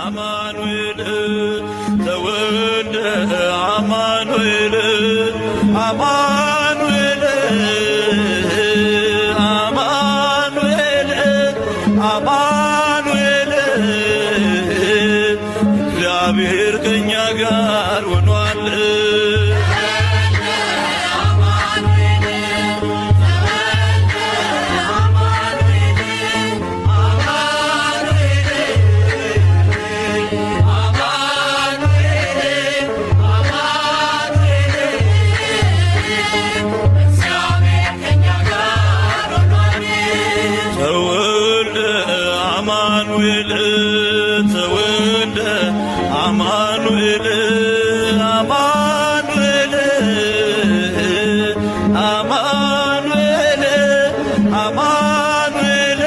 Aman አማኑኤል ተወልደ አማኑኤል አማኑኤል አማኑኤል አማኑኤል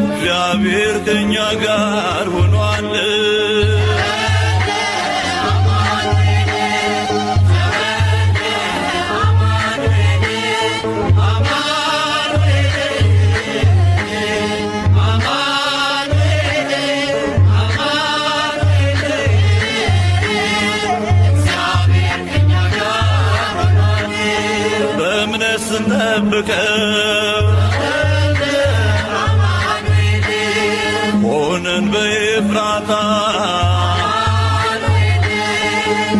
እግዚአብሔር ከእኛ ጋር ሆኗል። ስንጠብቀው ሆነን በኤፍራታ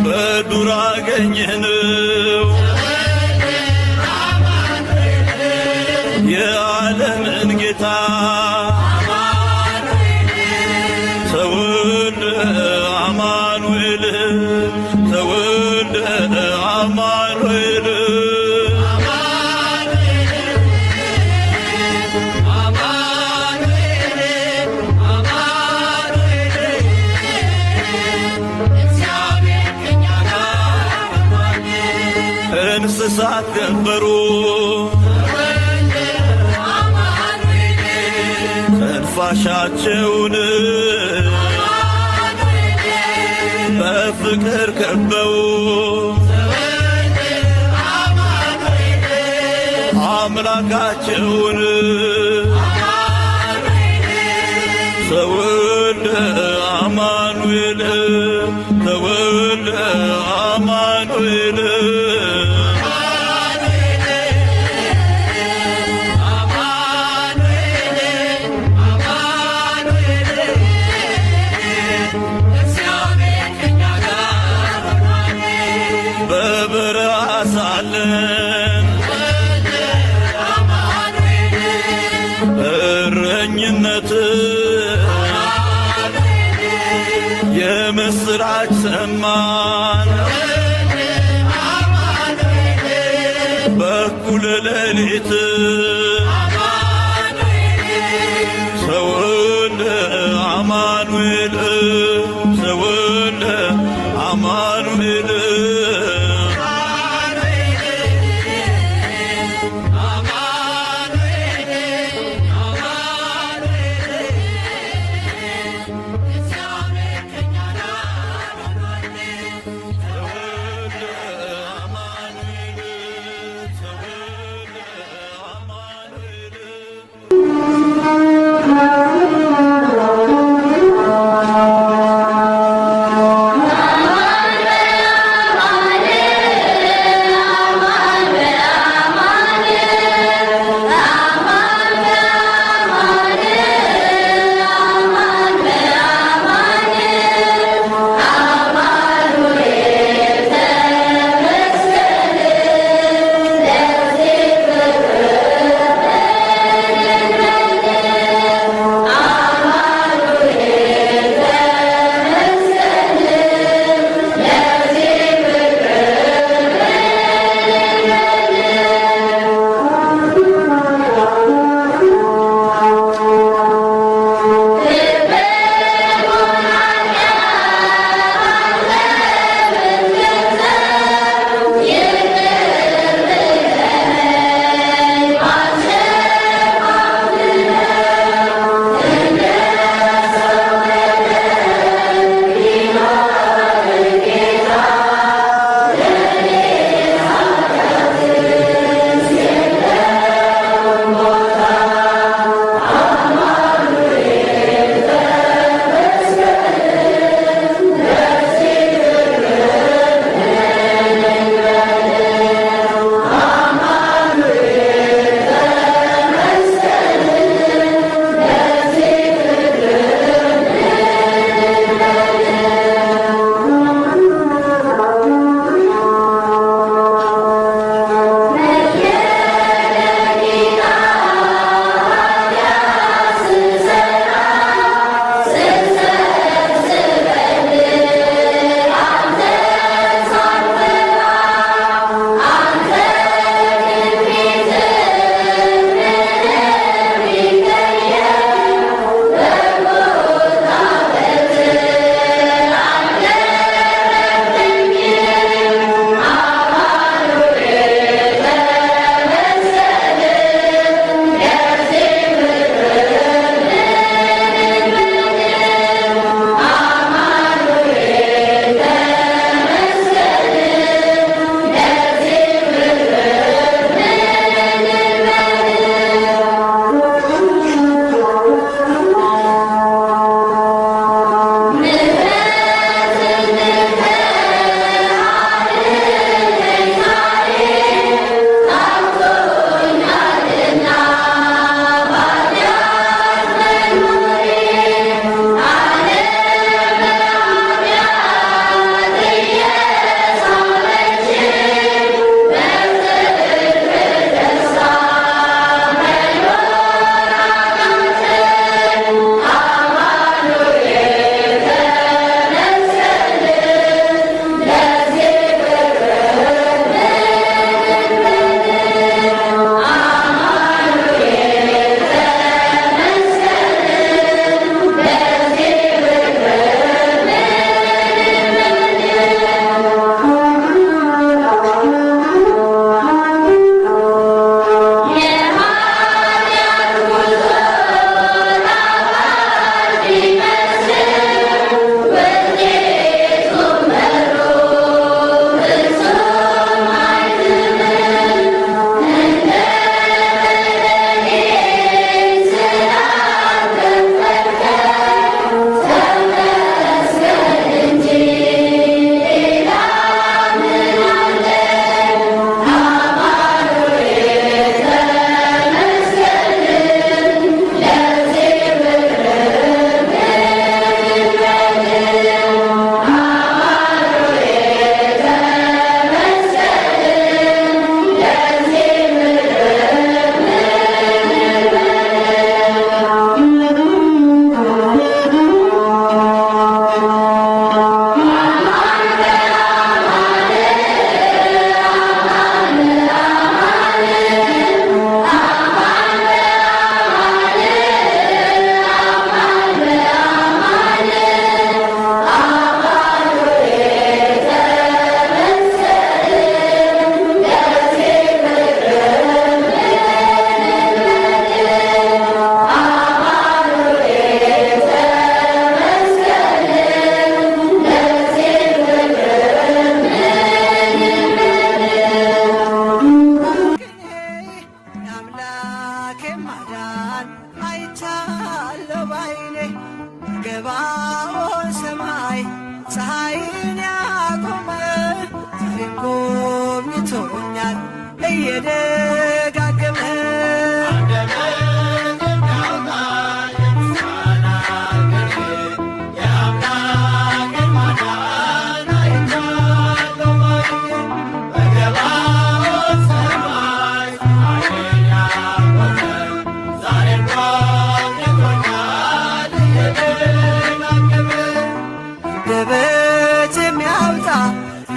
በዱር አገኘነው የዓለምን ጌታ ተወልደ አማኑኤል ተወልደ አማኑኤል እንስሳት ገበሩ ትንፋሻቸውን በፍቅር ከበው አምላካቸውን ተወልደ አማኑኤል ተወልደ አማኑኤል ሳለን እረኝነት የምስራች ሰማን በኩለ ሌሊት ተወልደ አማኑኤል ተወልደ አማኑኤል አይቻለሁ ባይኔ በገባኦን ሰማይ ፀሐይን ያቆመ ዛሬም ጎብኝቶኛል እየደጋገመ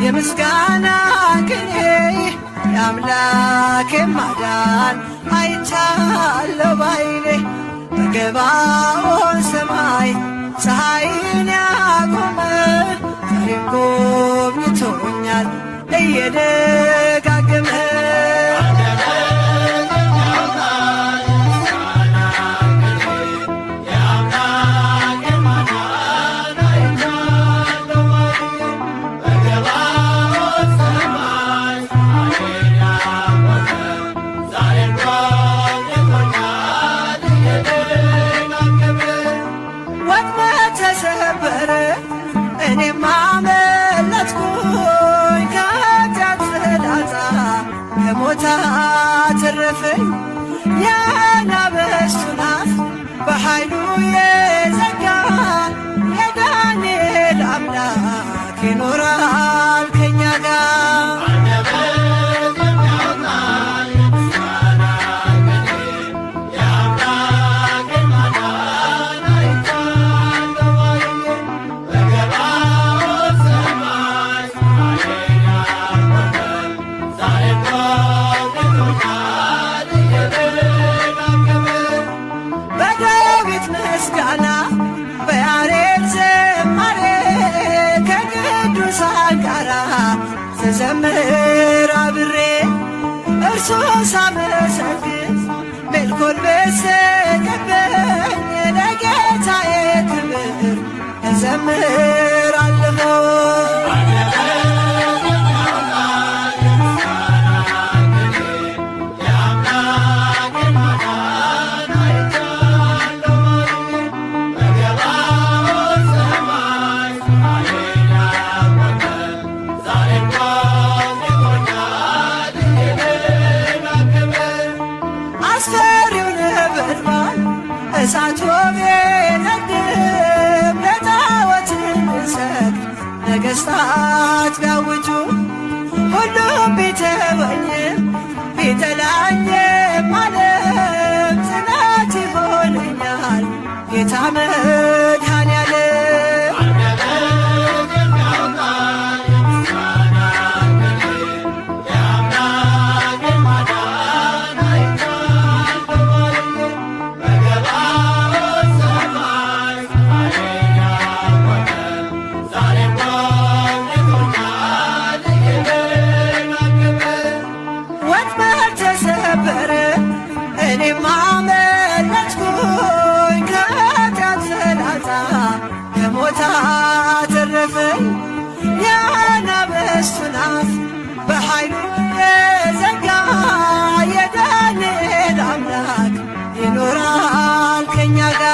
የምስጋና ቅኔ የአምላኬ ማዳን አይቻለሁ ባይኔ በገባኦን ሰማይ ፀሐይን ያቆመ ዛሬም ጎብኝቶኛል እየደጋገመ እኔም አመለጥኩኝ ከኃጢአት ፍላጻ ከሞት አተረፈኝ የአናብስቱን አፍ በኃይሉ የዘጋ የዳንኤል አምላክ ይኖራል ከእኛ ጋር ምስጋና በያሬድ ዝማሬ ከቅዱሳን ጋራ ስዘምር አብሬ እርሱን ሳመሰግን ሜልኮል በሰቀበኝ ለጌታዬ ክብር እዘምራለሁ። አስፈሪው ነበልባል እሳት ቢነድም ለጣዖት እንድንሰግድ ነገሥታት ቢያውጁ ሁሉም ቢተወኝም ቢጠላኝም ዓለም ጽናት ይሆነኛል ጌታ መድኃኔዓለም። እኔም አመለጥኩኝ ከኃጢአት ፍላጻ ከሞት አተረፈኝ የአናብስቱን አፍ በኃይሉ የዘጋ የዳንኤል አምላክ ይኖራል ከእኛ ጋር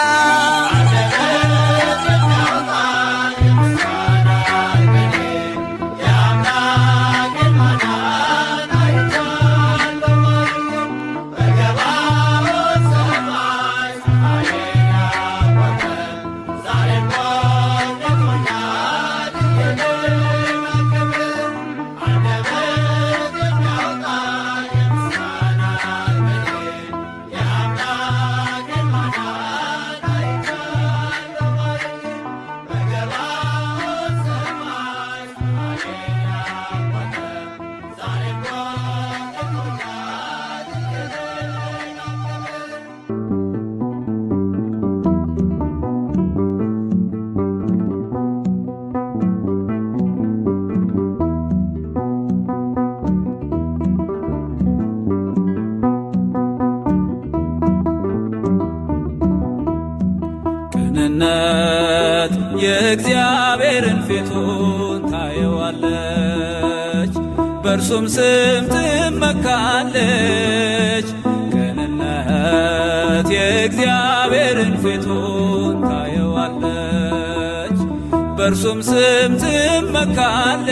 ቅንነት የእግዚአብሔርን ፊቱን ታየዋለች፣ በእርሱም ስም ትመካለች። ቅንነት የእግዚአብሔር በእርሱም ስም ትመካለች፣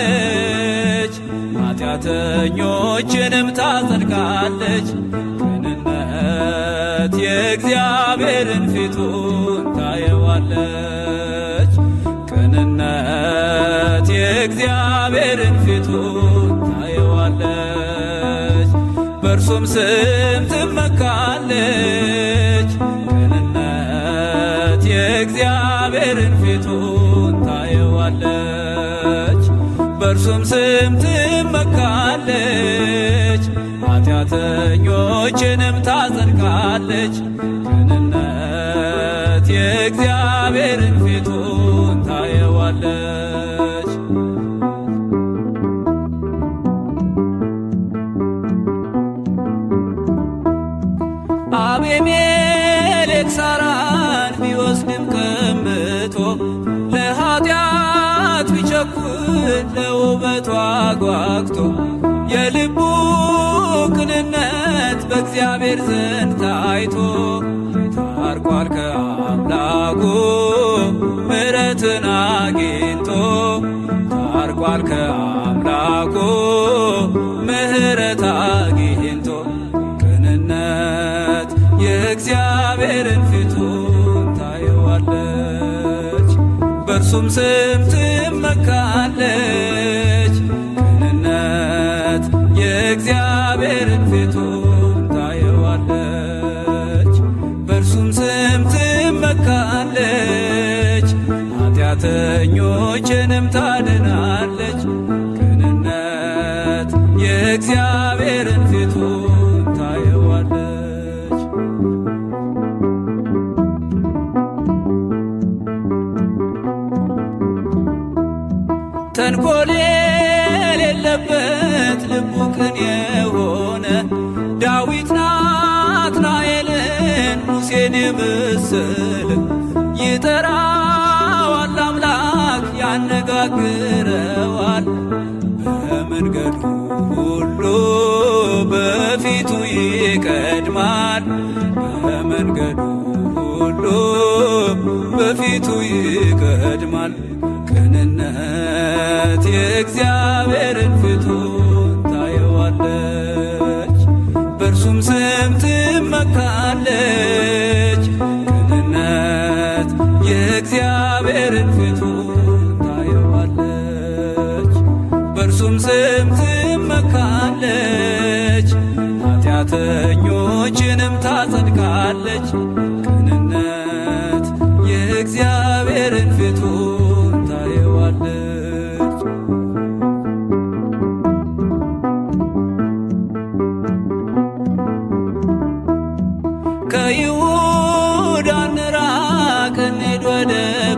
ኃጢአተኞችንም ታጸድቃለች። ቅንነት የእግዚአብሔርን ፊቱን ታየዋለች። ቅንነት የእግዚአብሔርን ፊቱን ታየዋለች። በእርሱም ስም ትመካለች። ቅንነት የእግዚአብሔርን ፊቱን ታየዋለች። በእርሱም ስም ትመካለች፣ ኃጢአተኞችንም ታጸድቃለች። ቅንነት የእግዚአብሔርን ፊቱን ታየዋለች። አቤሜሌክ ሳራን ቢወስድም ቀምቶ ለኃጢአት ቢቸኩል ለውበቷ ጓግቶ የልቡ ቅንነት በእግዚአብሔር ዘንድ ታይቶ ታርቋል ከአምላኩ ምሕረትን አግኝቶ ታርቋል ከአምላኩ ምሕረት አግኝቶ ቅንነት የእግዚአብሔርን ፊቱን ታየዋለች። በእርሱም ስም ትመካለች። ቅንነት የእግዚአብሔርን ፊቱን ታየዋለች። በእርሱም ስም ትመካለች፣ ኃጢአተኞችንም ታድናለች። ቅንነት የእግዚአብሔርን ፊቱን ታየዋለች። ተንኮል የሌለበት ልቡ ቅን የሆነ ዳዊት ናትናኤልን ሙሴን የመሰለ ይጠራዋል አምላክ ያነጋግረዋል። በመንገዱ ሁሉ በፊቱ ይቀድማል። በመንገዱ ሁሉ በፊቱ ይቀድማል። ቅንነት የእግዚአብሔርን ፊቱን ታየዋለች። በእርሱም ስም ትመካለች። ቅንነት የእግዚአብሔርን ፊቱን ታየዋለች። በእርሱም ስም ትመካለች፣ ኃጢአተኞችንም ታጸድቃለች። ቅንነት የእግዚአብሔርን ፊቱን ታየዋለች። ከይሁዳ እንራቅ እንሂድ ወደ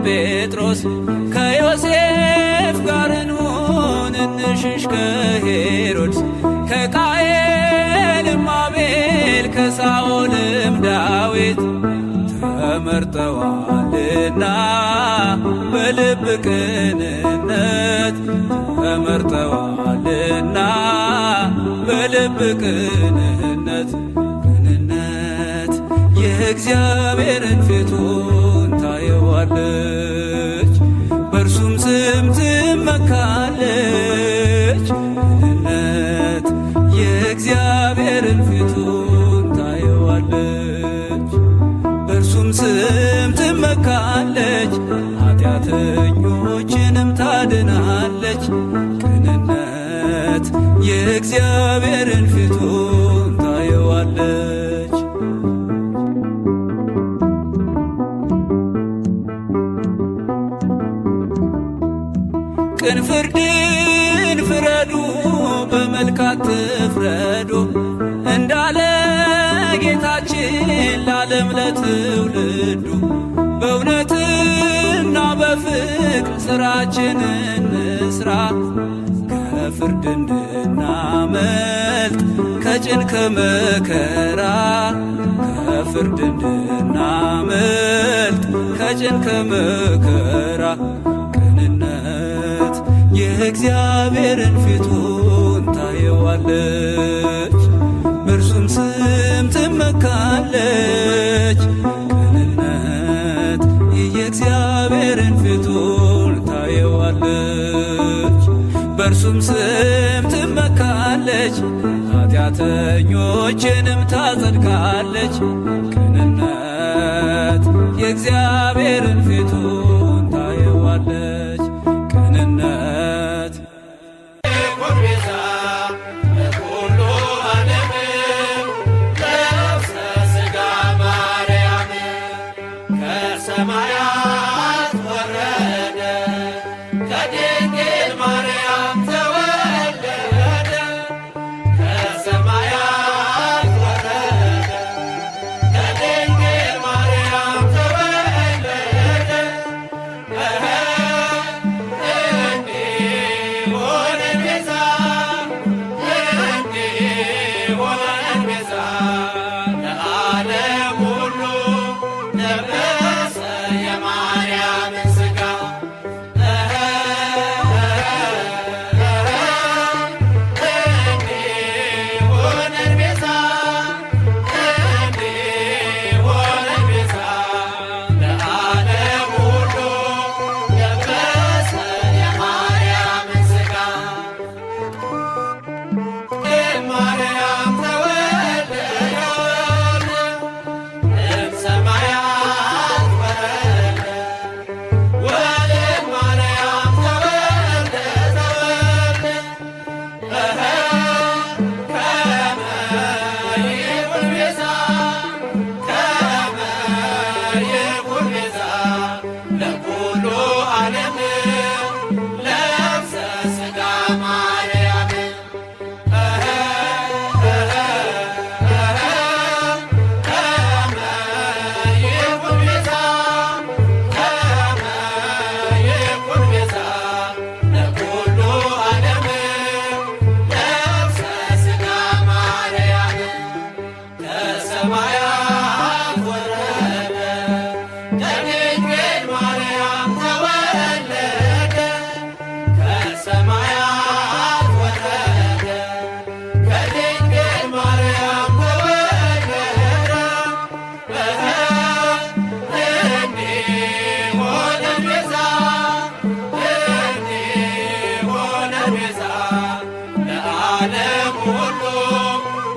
ጴጥሮስ፣ ከዮሴፍ ጋር እንሁን እንሽሽ ከሄሮድስ፣ ከቃየልም አቤል ከሳኦልም ዳዊት ተመርጠዋልና በልብ ቅንነት ተመርጠዋልና በልብ ቅንነት ቅንነት የእግዚአብሔርን ፊቱን ታየዋለች። በእርሱም ስም ትመካለች። ቅንነት የእግዚአብሔርን ፊቱን ታየዋለች። በእርሱም ስም ትመካለች፣ ኃጢአተኞችንም ታድናለች። ቅንነት የእግዚአብሔርን ፊቱን ታየዋለች። ቅን ፍርድን ፍረዱ፣ በመልካት ትፍረዱ እንዳለ ጌታችን ለዓለም ለትውልዱ። በእውነትና በፍቅር ሥራችንን እንስራ፣ ከፍርድ እንድናመልጥ ከጭን ከመከራ። ከፍርድ እንድናመልጥ ከጭን ከመከራ። ቅንነት የእግዚአብሔርን ፊቱን ታየዋለች። በእርሱም ስም ትመካለች። ቅንነት የእግዚአብሔርን ፊቱን ታየ ታጸድቃለች ቅንነት የእግዚአብሔርን ፊቱን ታየዋለች ቅንነት ቤዛ ለኩሉ ዓለም ለነፍሰ ሥጋ ማርያም ከሰማያት ወረደ ከድንግል ማርያም ተወለደ ከሰማያት ወረደ ከድንግል ማርያም ተወለደ እንዲሆነን ቤዛ እንዲሆነን ቤዛ ለዓለም ሁሉ ለበሰ የማርያምን ሥጋ እንዲሆነን ቤዛ እንዲሆነን ቤዛ ለዓለም ሁሉ ለበሰ የማርያምን ሥጋ ማርያም ተወለደ እምሰማያት ወረደ ወልድ ማርያም ተወለደ ከመ ይኩን ቤዛ ከመ ይኩን ቤዛ ለኩሉ ዓለም ለነፍሰ ሥጋ ማርያም ከመ ይኩን ቤዛ ከመ ይኩን ቤዛ ለኩሉ ዓለም ለነፍሰ ሥጋ ማርያም ከሰማያት ወረደ ከድንግል ማርያም ተወለደ ከሰማያት ወረደ ከድንግል ማርያም ተወለደ እንዲሆነን ቤዛ እንዲሆነን ቤዛ ለዓለም ሁሉ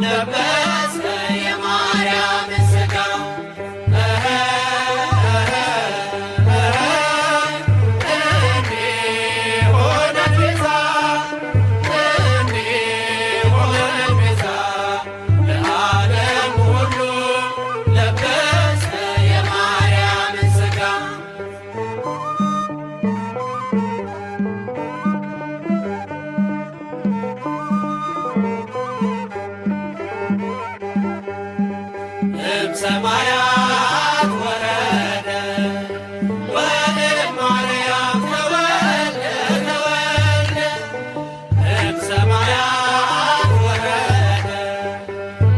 ለበሰ የማርያምን ሥጋ እንዲሆነን ቤዛ እንዲሆነን ቤዛ ለዓለም ሁሉ ለበሰ የማርያምን ሥጋ እምሰማያት ወረደ ወልድ ማርያም ተወለደ እምሰማያት ወረደ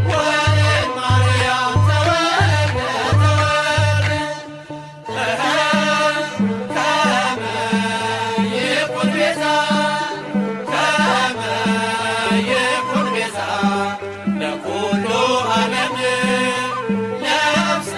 ወልድ ማርያም ተወለደ ከመ ይኩን ቤዛ ከመ ይኩን ቤዛ ለኩሉ ዓለም ለነፍሰ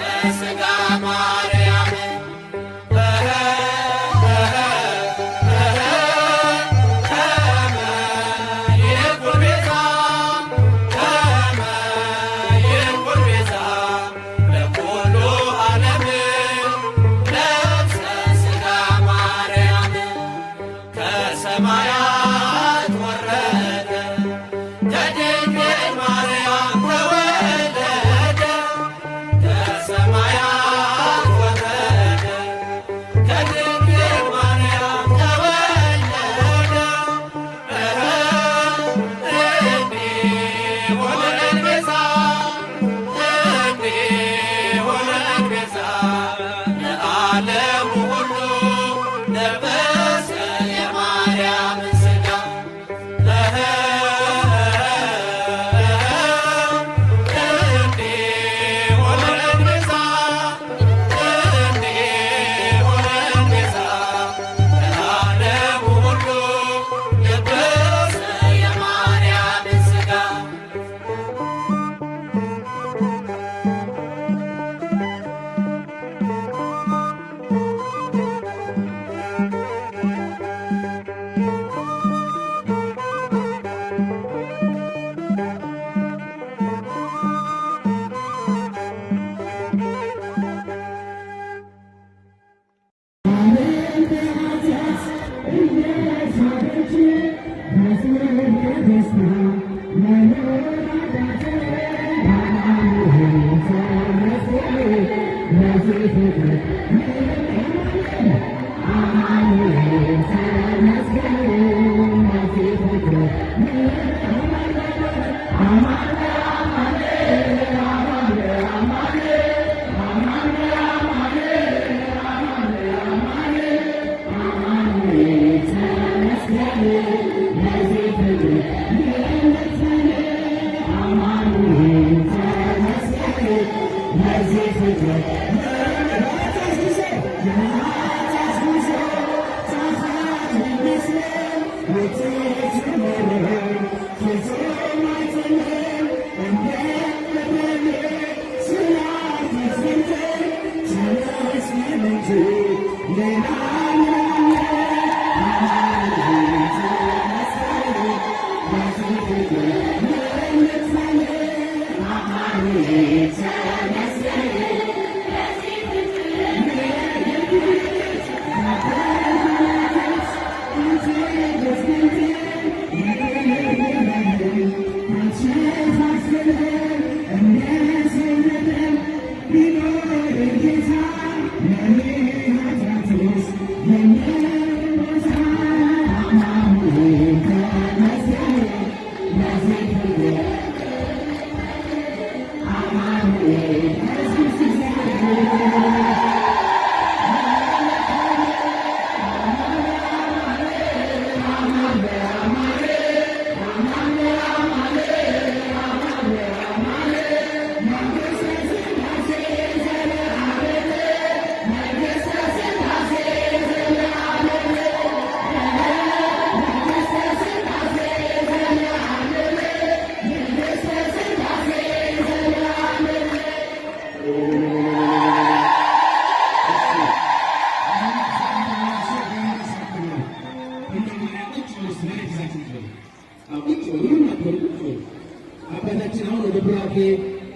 አባታችን አሁን ወደ ቡራኬ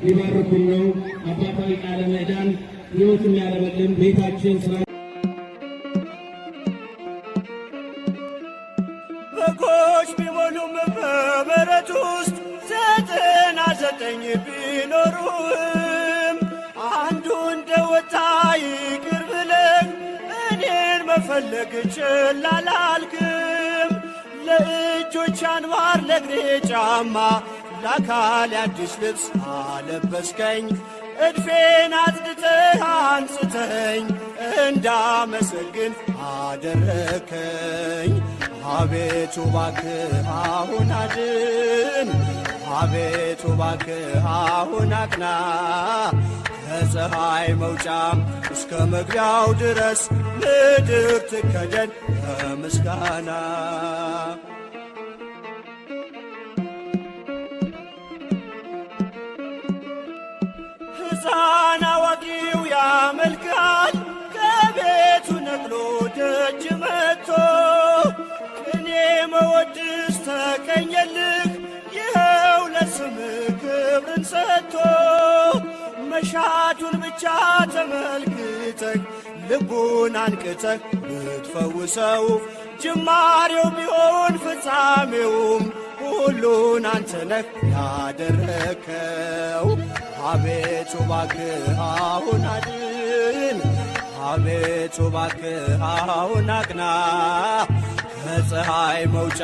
ሊባርኩን ነው። አባታዊ ቃለ ምዕዳን ሕይወት የሚያለመልም ቤታችን ስራ በጎች ቢሞሉም በበረት ውስጥ 99 ቢኖሩም አንዱ እንደወጣ ይቅር ብለህ እኔን መፈለግ ችላ አላልክም። ለእጆች አንባር ለእግሬ ጫማ ለአካል አዲስ ልብስ አለበስከኝ። እድፌን አጽድተህ አንጽተኝ እንዳመሰግን አደረከኝ። አቤቱ እባክህ አሁን አድን፣ አቤቱ እባክህ አሁን አቅና። ከፀሐይ መውጫም እስከ መግቢያው ድረስ ምድር ትከደን በምስጋና። ሕፃን አዋቂው ያመልካል ከቤቱ ነቅሎ ደጅ መጥቶ። ቅኔ መወድስ ተቀኘልህ ይኸው ለስምህ ክብርን ሰጥቶ። መሻቱን ብቻ ተመልክተህ ልቡን አንቅተህ ብትፈውሰው ጅማሬው ቢሆን ፍጻሜውም ሁሉን አንተ ነህ ያደረከው። አቤቱ እባክህ አሁን አድን፣ አቤቱ እባክህ አሁን አቅና። ከፀሐይ መውጫ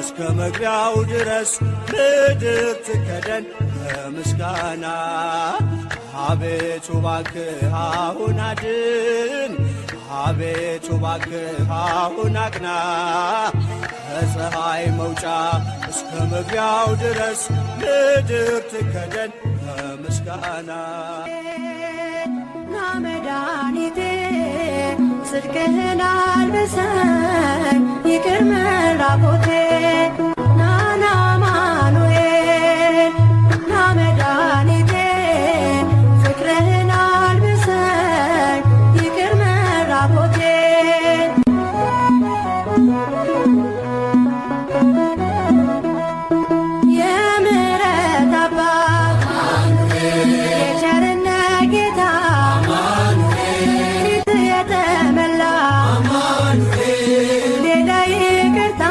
እስከ መግቢያው ድረስ ምድር ትከደን በምስጋና። አቤቱ እባክህ አሁን አድን፣ አቤቱ እባክህ አሁን አቅና። ከፀሐይ መውጫ እስከ መግቢያው ድረስ ምድር ትከደን በምስጋና። ና መድኃኒቴ ጽድቅህን አልብሰኝ ይቅር መራቆቴ። ናና አማኑኤል ና መድኃኒቴ ፍቅርህን አልብሰኝ ይቅር መራቆቴ። የምሕረት አባት የቸርነት ጌታ ፊት የተመላ ሌላ ይቅርታ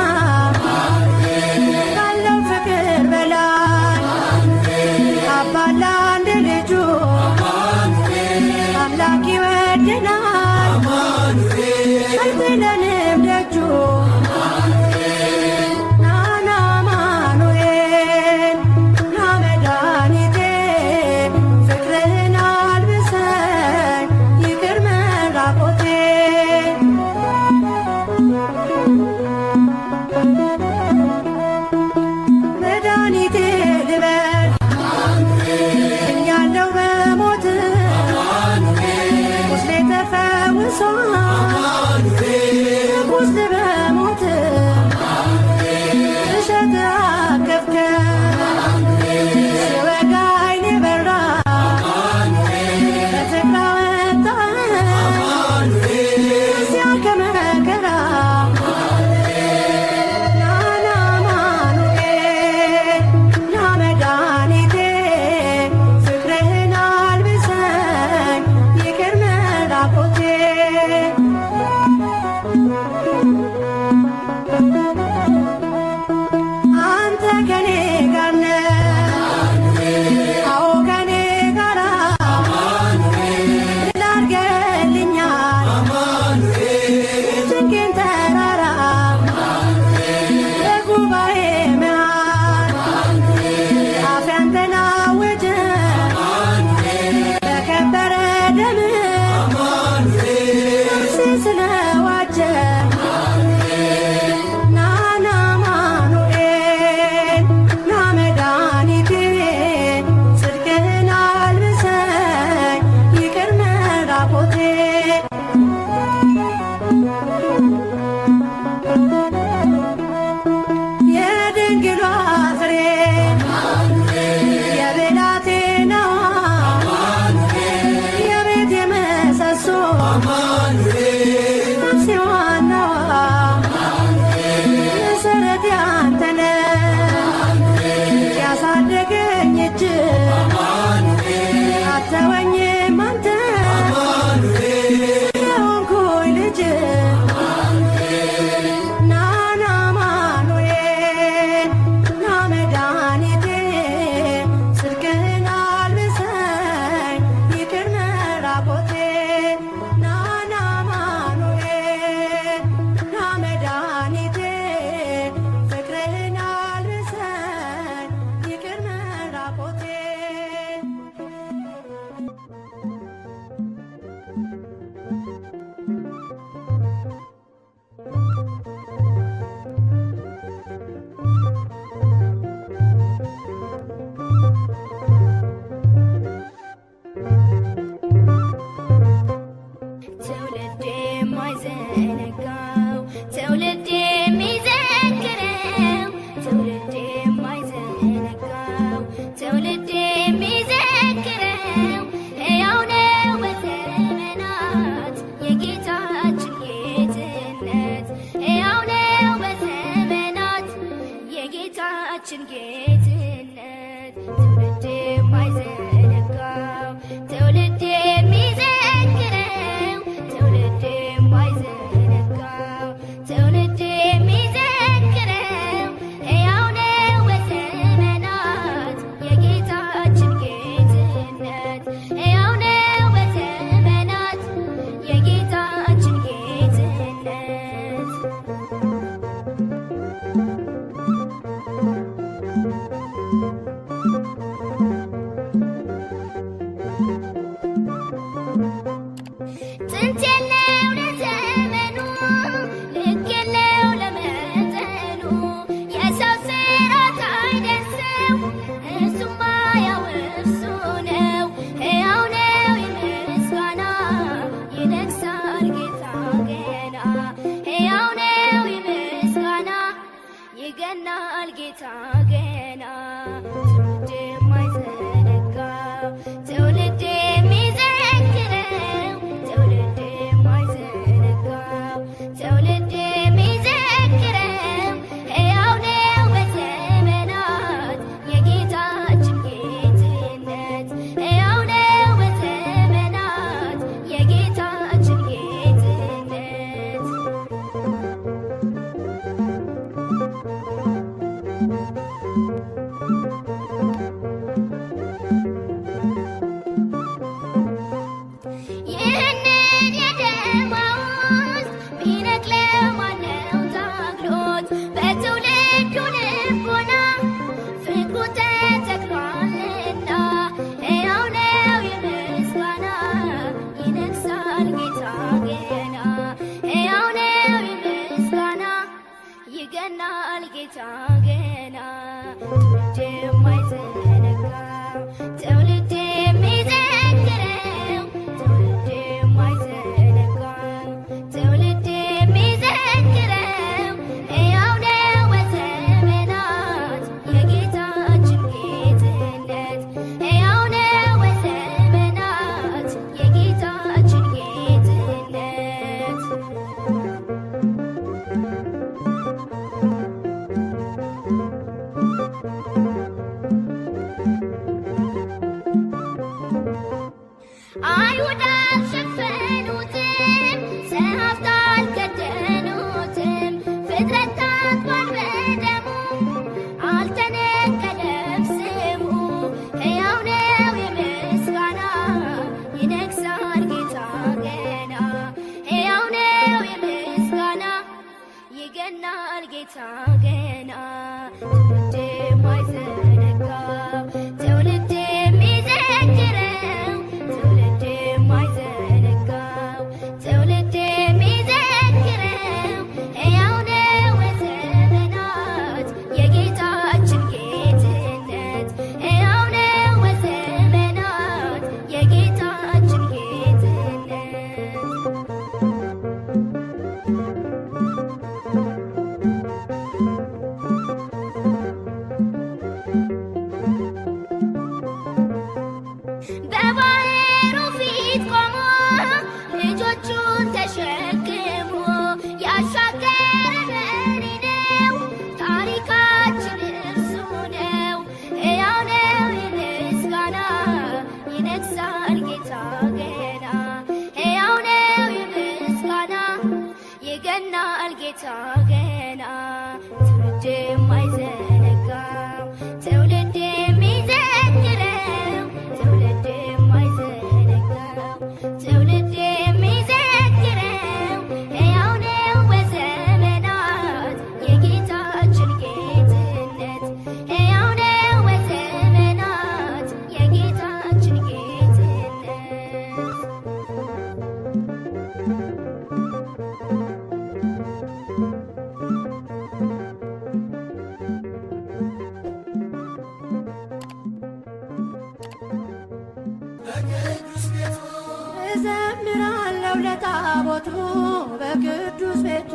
ሕያው ነው በዘመናት የጌታችን ጌትነት። ጥንት የለው ለዘመኑ ልክ የለው ለመጠኑ የሰው ሥርዓት አይደርሰው እሱማ ያው እርሱ ነው። ሕያው ነው የምስጋና ይነግሣል ጌታ ገና። ሕያው ነው የምስጋና ይገናል ጌታ ገና። ትውልድ የማይዘነጋው ትውልድ የሚዘክረው ትውልድ የማይዘነጋው ትውልድ የሚዘክረው ሕያው ነው በዘመናት የጌታችን ጌትነት። ሕያው ነው በዘመናት የጌታችን ጌትነት። ይህንን የደማውስ ቢነቅለው ማነው ታግሎት? በትውልዱ ልቦና ፍቅሩ ተተክሏልና። ሕያው ነው የምስጋና ይነግሣል ጌታ ገና። ሕያው ነው የምስጋና ይገናል ጌታ ገና። ትውልድ የማይዘነጋው ትውልድ የሚዘክረው ትውልድ የማይዘነጋው ትውልድ የሚዘክረው ሕያው ነው በዘመናት የጌታችን ጌትነት። ሕያው ነው በዘመናት የጌታችን ጌትነት። አይሁድ አልሸፈኑትም፣ ጸሐፍት አልከደኑትም። ፍጥረት ታጥቧል በደሙ አልተነቀለም ስሙ። ሕያው ነው የምስጋና ይነግሣል ጌታ ገና። ሕያው ነው የምስጋና ይገናል ጌታ ገና። ትውልድ የማይዘነጋው ትውልድ የሚዘክረው ትውልድ የማይዘነጋው ትውልድ የሚዘክረው ሕያው ነው በዘመናት የጌታችን ጌትነት። ሕያው ነው በዘመናት የጌታችን ጌትነት። በባሕሩ ፊት ቆሞ ልጆቹን ተሸክሞ ያሻገረ መሪ ነው። ታሪካችን እርሱ ነው። ሕያው ነው የምስጋና ይነግሣል ጌታ ገና። ሕያው ነው የምስጋና ይገናል ጌታ ገና። ትውልድ የማይዘነጋው ትውልድ የሚዘክረው ትውልድ የማይዘነጋው ትውልድ የሚዘክረው ሕያው ነው በዘመናት የጌታችን ጌትነት። ሕያው ነው በዘመናት የጌታችን ጌትነት። እዘምራለሁ ለታቦቱ በቅዱስ ቤቱ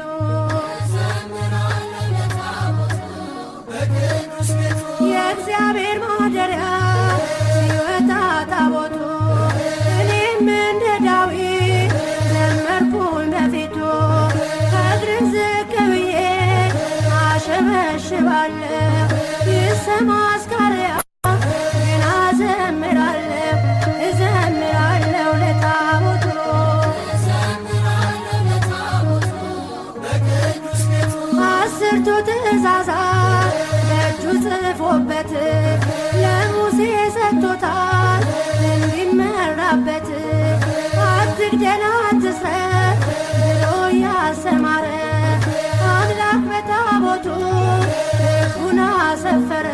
የእግዚአብሔር ማደሪያ ሲወጣ ታቦቱ እኔም እንደ ዳዊት ዘመርኩኝ በፊቱ ከእግርህ ዝቅ ብዬ አሸበሽባለሁ ይሰማ አስካሪያ ገና እዘምራለሁ እዘምራለሁ ለታቦቱ አስርቱ ትእዛዛት በእጁ ጽፎበት ለሙሴ ሰጥቶታል እንዲመ ፊደል አትስረቅ ብሎ ያሰማረ አምላክ በታቦቱ ሕጉን አሰፈረ።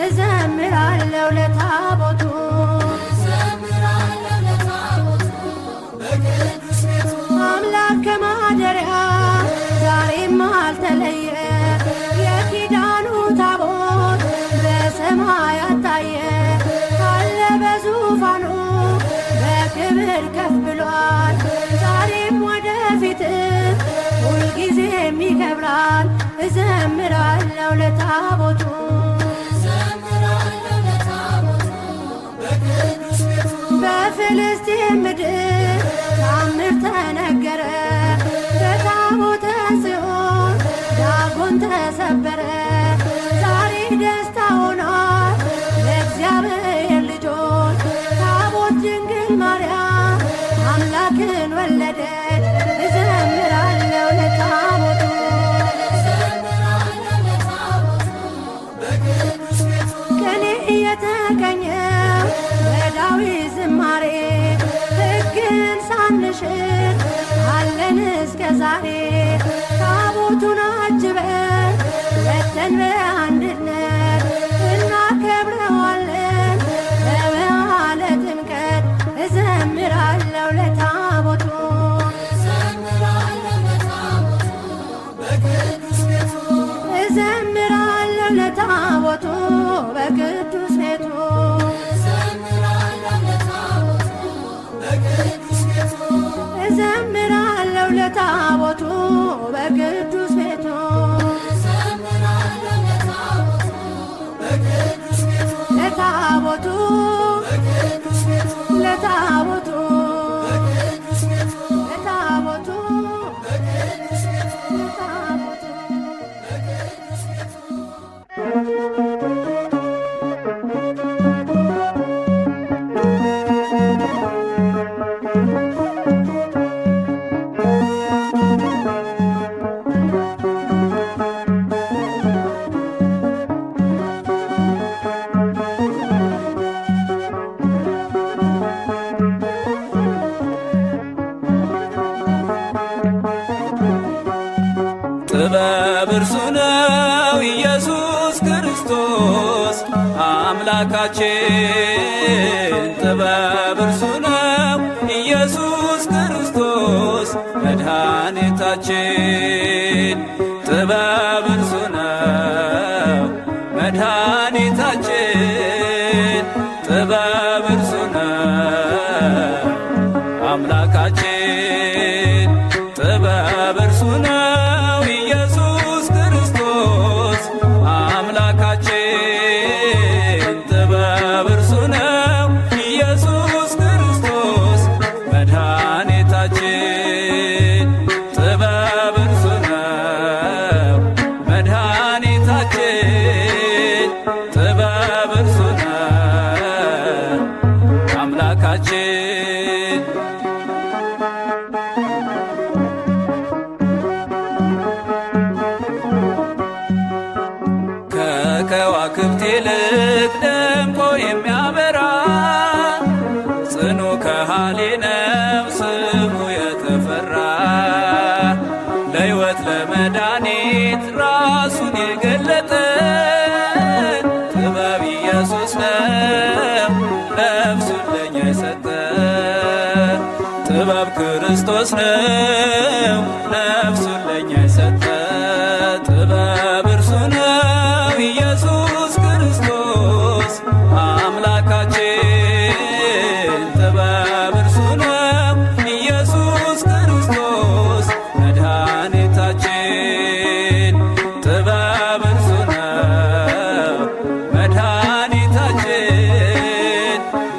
እዘምራለሁ ለታቦቱ አምላክ ከማደሪያ ዛሬም አልተለየ። የኪዳኑ ታቦት በሰማያት ታየ። አለ በዙፋኑ በክብር ከፍ ብሏል። ዛሬም ወደፊት ሁልጊዜም ይከብራል። እዘምራለሁ ለታቦቱ በፍልስጤም ምድር ታምር ተነገረ። በታቦተ ጽዮን ዳጎን ተሰበረ። ዛሬ ደስታ ሆኗል ለእግዚአብሔር ልጆች። ታቦት ድንግል ማርያም አምላክን ወለደች። እዘምራለሁ ለታቦቱ ከኔ እየተቀኘው በዳዊት ዝማሬ ሕግን ሳንሽር አለን እስከ ዛሬ። ታቦቱን አጅበን ወጥተን በአንድነት እናከብረዋለን በበዓለ ጥምቀት። እዘምራለሁ ለታቦቱ እዘምራለሁ ለታቦቱ በቅዱስ ቤቱ እዘምራለሁ ለታቦቱ በቅዱስ ቤቱ ለታቦቱ ለታቦቱ ለታቦቱ ጥበብ እርሱ ነው ኢየሱስ ክርስቶስ አምላካችን። ጥበብ እርሱ ነው ኢየሱስ ክርስቶስ መድኃኒታችን። ጥበብ እርሱ ነው መድኃኒታችን። ጥበብ እርሱ ነው አምላካችን። ጥበብ እርሱ ነው ኢየሱስ ክርስቶስ አምላካችን። ጥበብ እርሱ ነው ኢየሱስ ክርስቶስ መድኃኒታችን። ጥበብ እርሱ ነው መድኃኒታችን። ጥበብ እርሱ ነው አምላካችን። ከከዋክብት ይልቅ ደምቆ የሚያበራ ጽኑ ከሃሊ ነው ስሙ የተፈራ። ለሕይወት ለመድኃኒት ራሱን የገለጠ ጥበብ ኢየሱስ ነው ነፍሱን ለኛ የሰጠ። ጥበብ ክርስቶስ ነው ነፍሱን ለኛ የሰጠ። ጥበብ እርሱ ነው ኢየሱስ ክርስቶስ አምላካችን። ጥበብ እርሱ ነው ኢየሱስ ክርስቶስ መድኃኒታችን። ጥበብ እርሱ ነው መድኃኒታችን።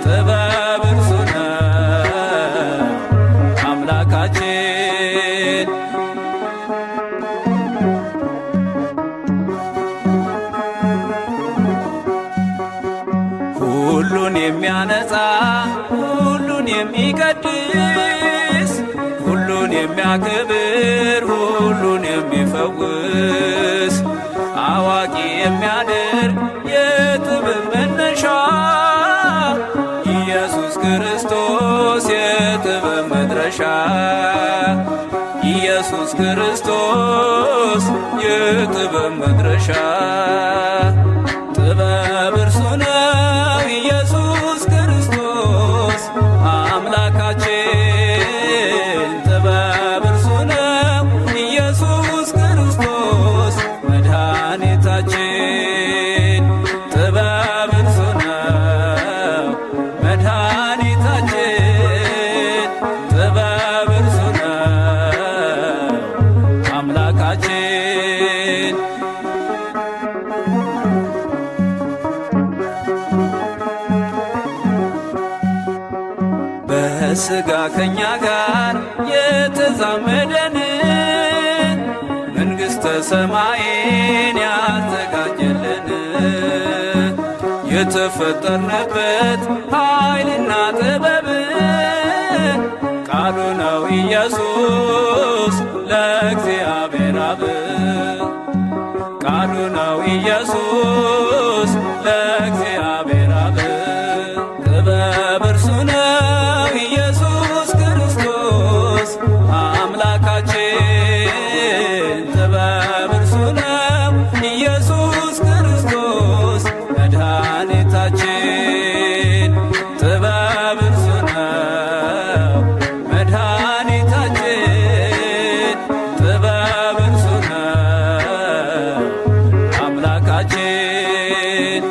ጥበብ እርሱ ነው አምላካችን። ሁሉን የሚያነጻ ሁሉን የሚቀድስ ሁሉን የሚያከብር ሁሉን የሚፈውስ አዋቂ የሚያደርግ የጥበብ መነሻ ኢየሱስ ክርስቶስ የጥበብ መድረሻ መድረሻ ኢየሱስ ክርስቶስ የጥበብ መድረሻ ጥበብ እርሱ ነው ኢየሱስ ክርስቶስ አምላካችን ጥበብ እርሱ ነው ኢየሱስ ክርስቶስ መድኃኒታችን ጥበብ እርሱ ነው መድኃኒታችን ጥበብ እርሱ ነው አምላካችን በሥጋ ከኛ ጋር የተዛመደን መንግሥተ ሰማይን ያዘጋጀልን የተፈጠርንበት ኃይልና ጥበብ ቃሉ ነው ኢየሱስ ለእግዚአብሔር አብ ቃሉ ነው ኢየሱስ ለእግዚአብሔር አብ ጥበብ እርሱ ነው ኢየሱስ ክርስቶስ አምላካችን ጥበብ እርሱ ነው ኢየሱስ ክርስቶስ መድኃኒታችን ጥበብ እርሱ ነው መድኃኒታችን ጥበብ እርሱ ነው አምላካችን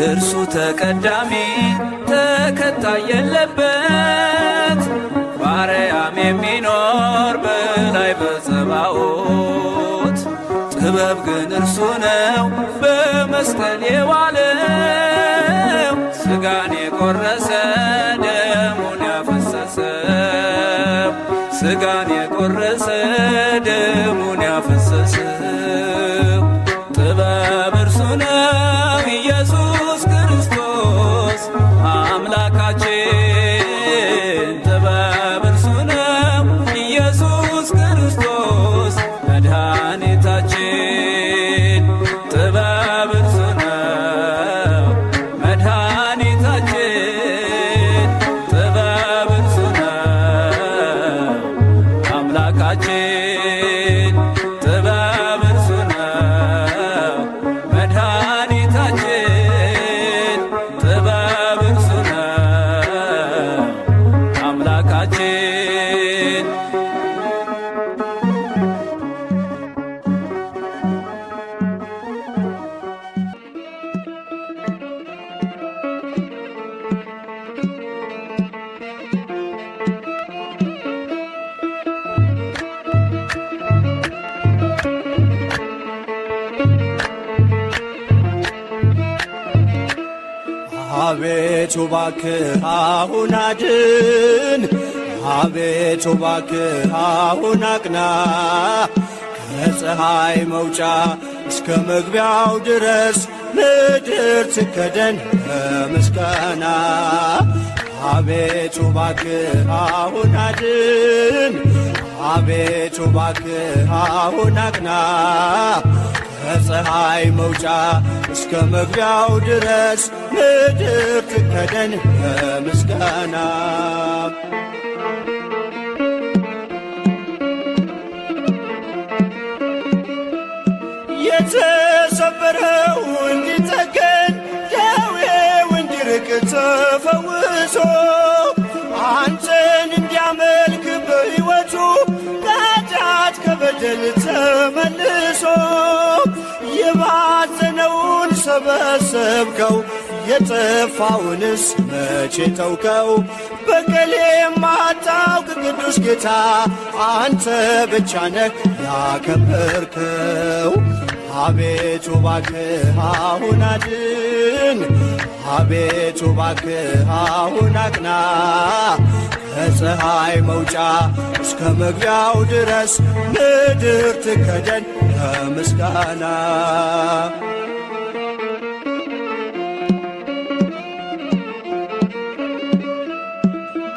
እርሱ ተቀዳሚ ተከታይ የለበት ባርያም የሚኖር በላይ በጸባዖት ጥበብ ግን እርሱ ነው በመስቀል የዋለው ሥጋን የቆረሰ ደሙን ያፈሰሰው ሥጋን የቆረሰ ደሙን ያፈሰሰው ጥበብ እርሱ ነው ኢየሱስ ክርስቶስ አምላካችን ጥበብ እርሱ ነው ኢየሱስ ክርስቶስ መድኃኒታችን ጥበብ እርሱ ነው መድኃኒታችን ጥበብ እርሱ ነው አምላካችን ጥበብ እርሱ ነው መድኃኒታችን ጥበብ እርሱ ነው አምላካችን አቤቱ እባክህ አሁን አድን አቤቱ እባክህ አሁን አቅና ከፀሐይ መውጫ እስከ መግቢያው ድረስ ምድር ትከደን በምስጋና አቤቱ እባክህ አሁን አድን አቤቱ እባክህ አሁን አቅና ከፀሐይ መውጫ እስከ መግቢያው ድረስ ምድር ትከደን በምስጋና የተሰበረው እንዲጠገን ደዌው እንዲርቅ ተፈውሶ አንተን እንዲያመልክ በሕይወቱ ከኃጢአት ከበደል ተመልሶ የባዘነውን ሰበሰብከው የጠፋውንስ መቼ ተውከው በቀል የማታውቅ ቅዱስ ጌታ አንተ ብቻ ነህ ያከበርከው አቤቱ እባክህ አሁን አድን አቤቱ እባክህ አሁን አቅና ከፀሐይ መውጫ እስከ መግቢያው ድረስ ምድር ትከደን በምስጋና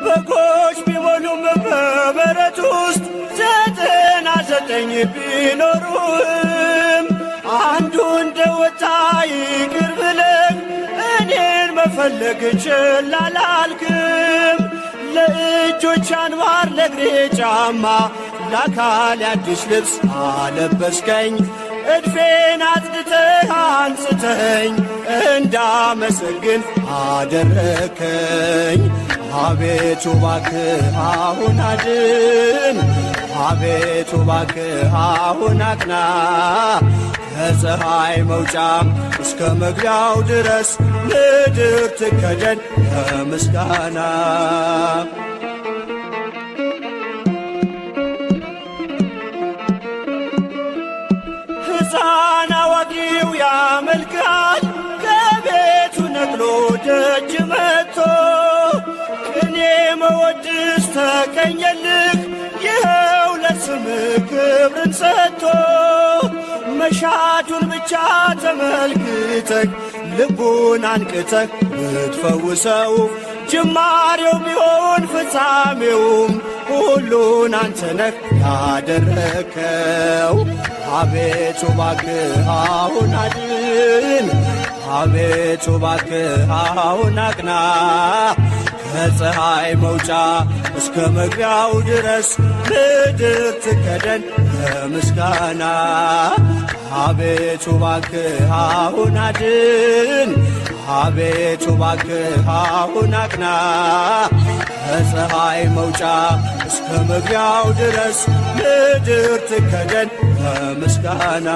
በጎች ቢሞሉም በበረት ውስጥ 99 ቢኖሩም አንዱ እንደወጣ መፈለግ ችላ አላልክም። ለእጆች አንባር ለእግሬ ጫማ ለአካል አዲስ ልብስ አለበስከኝ። እድፌን አጽድተህ አንጽተኝ እንዳመሰግን አደረከኝ። አቤቱ እባክህ አሁን አድን፣ አቤቱ እባክህ አሁን አቅና። ከፀሐይ መውጫም እስከ መግቢያው ድረስ ምድር ትከደን በምስጋና። ሕፃን አዋቂው ያመልካል ከቤቱ ነቅሎ ደጅ መጥቶ። ቅኔ መወድስ ተቀኘልህ ይኸው ለስምህ ክብርን ሰጥቶ። መሻቱን ብቻ ተመልክተህ ልቡን አንቅተህ ብትፈውሰው ጅማሬው ቢሆን ፍጻሜውም ሁሉን አንተ ነህ ያደረከው። አቤቱ እባክህ አሁን አድን፣ አቤቱ እባክህ አሁን አቅና። ከፀሐይ መውጫ እስከ መግቢያው ድረስ ምድር ትከደን በምስጋና። አቤቱ እባክህ አሁን አድን፣ አቤቱ እባክህ አሁን አቅና። ከፀሐይ መውጫ እስከ መግቢያው ድረስ ምድር ትከደን በምስጋና።